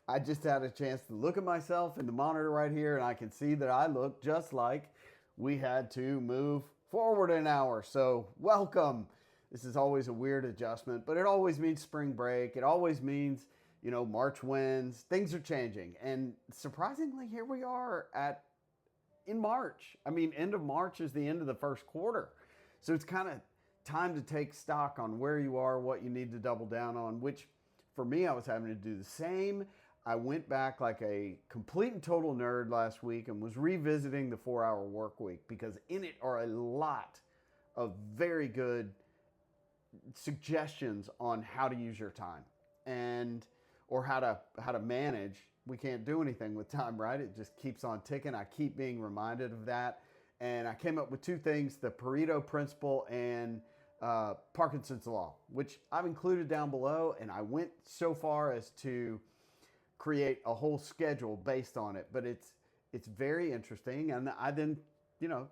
I just had a chance to look at myself in the monitor right here, and I can see that I look just like we had to move forward an hour. So, welcome. This is always a weird adjustment, but it always means spring break. It always means, March winds. Things are changing. And surprisingly, here we are in March. I mean, end of March is the end of the first quarter. So it's kind of time to take stock on where you are, what you need to double down on, which for me, I was having to do the same. I went back like a complete and total nerd last week and was revisiting the 4-hour work week because in it are a lot of very good suggestions on how to use your time and or how to manage. We can't do anything with time, right? It just keeps on ticking. I keep being reminded of that. And I came up with two things, the Pareto Principle and Parkinson's Law, which I've included down below. And I went so far as to create a whole schedule based on it. But it's very interesting. And I then,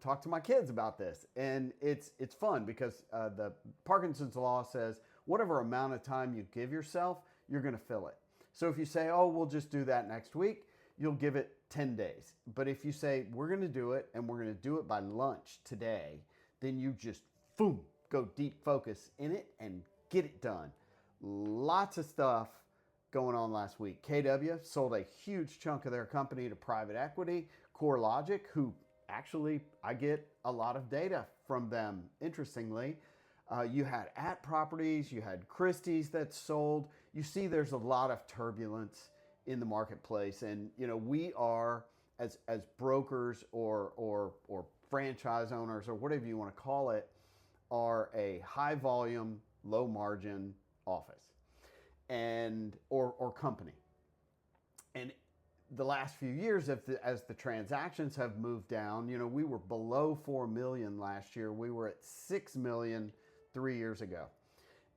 talk to my kids about this. And it's fun because the Parkinson's Law says whatever amount of time you give yourself, you're going to fill it. So if you say, oh, we'll just do that next week, you'll give it 10 days. But if you say, we're going to do it and we're going to do it by lunch today, then you just, boom, go deep focus in it and get it done. Lots of stuff going on last week. KW sold a huge chunk of their company to private equity, CoreLogic, who actually I get a lot of data from them, interestingly. You had At Properties, you had Christie's that sold. You see there's a lot of turbulence in the marketplace. And, we are, as brokers or franchise owners or whatever you want to call it, are a high volume, low margin office and or company. And the last few years, as the transactions have moved down, we were below 4 million last year. We were at 6 million 3 years ago.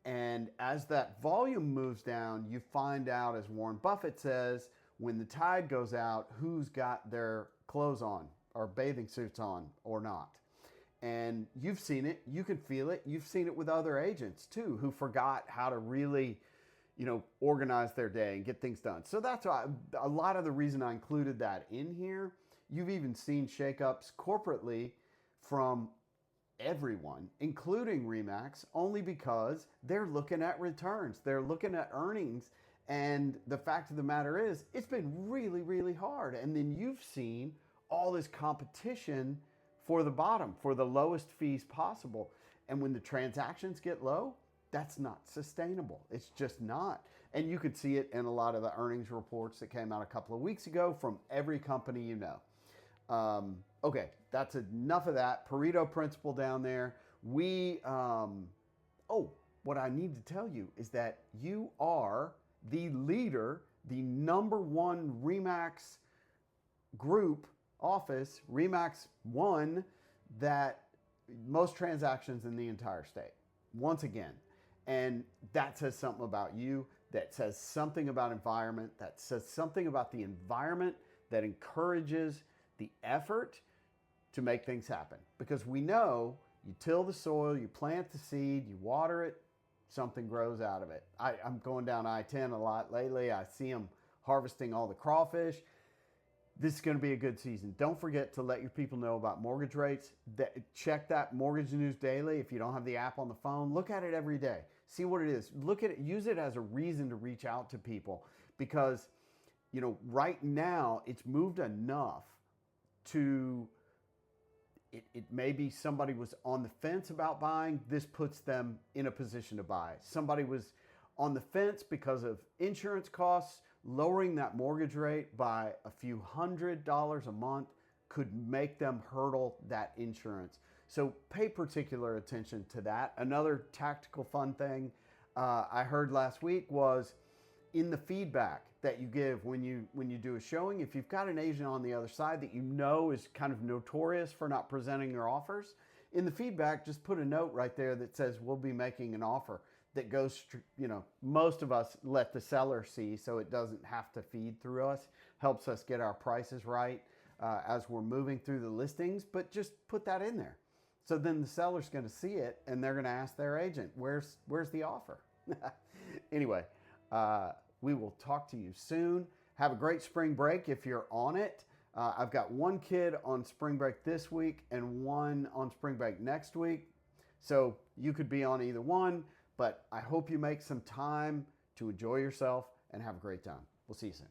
And as that volume moves down, you find out, as Warren Buffett says, when the tide goes out, who's got their clothes on or bathing suits on or not. And you've seen it, you can feel it. You've seen it with other agents too, who forgot how to really, organize their day and get things done. So that's why a lot of the reason I included that in here. You've even seen shakeups corporately from everyone, including RE/MAX, only because they're looking at returns. They're looking at earnings. And the fact of the matter is, it's been really, really hard. And then you've seen all this competition for the bottom, for the lowest fees possible. And when the transactions get low, that's not sustainable. It's just not. And you could see it in a lot of the earnings reports that came out a couple of weeks ago from every company you know. Okay, that's enough of that. Pareto Principle down there. What I need to tell you is that you are the leader, the number one RE/MAX group office, RE/MAX 1, that most transactions in the entire state, once again. And that says something about you, that says something about environment, that says something about the environment that encourages the effort to make things happen. Because we know you till the soil, you plant the seed, you water it, something grows out of it. I'm going down I-10 a lot lately. I see them harvesting all the crawfish. This is going to be a good season. Don't forget to let your people know about mortgage rates. Check that Mortgage News Daily. If you don't have the app on the phone, look at it every day. See what it is. Look at it. Use it as a reason to reach out to people because, right now it's moved enough to, it maybe somebody was on the fence about buying. This puts them in a position to buy. Somebody was on the fence because of insurance costs. Lowering that mortgage rate by a few $100s a month could make them hurdle that insurance. So pay particular attention to that. Another tactical fun thing I heard last week was in the feedback that you give when you do a showing, if you've got an agent on the other side that is kind of notorious for not presenting their offers, in the feedback, just put a note right there that says we'll be making an offer. That goes, most of us let the seller see so it doesn't have to feed through us, helps us get our prices right as we're moving through the listings, but just put that in there. So then the seller's going to see it and they're going to ask their agent, where's the offer? Anyway, we will talk to you soon. Have a great spring break if you're on it. I've got one kid on spring break this week and one on spring break next week. So you could be on either one, but I hope you make some time to enjoy yourself and have a great time. We'll see you soon.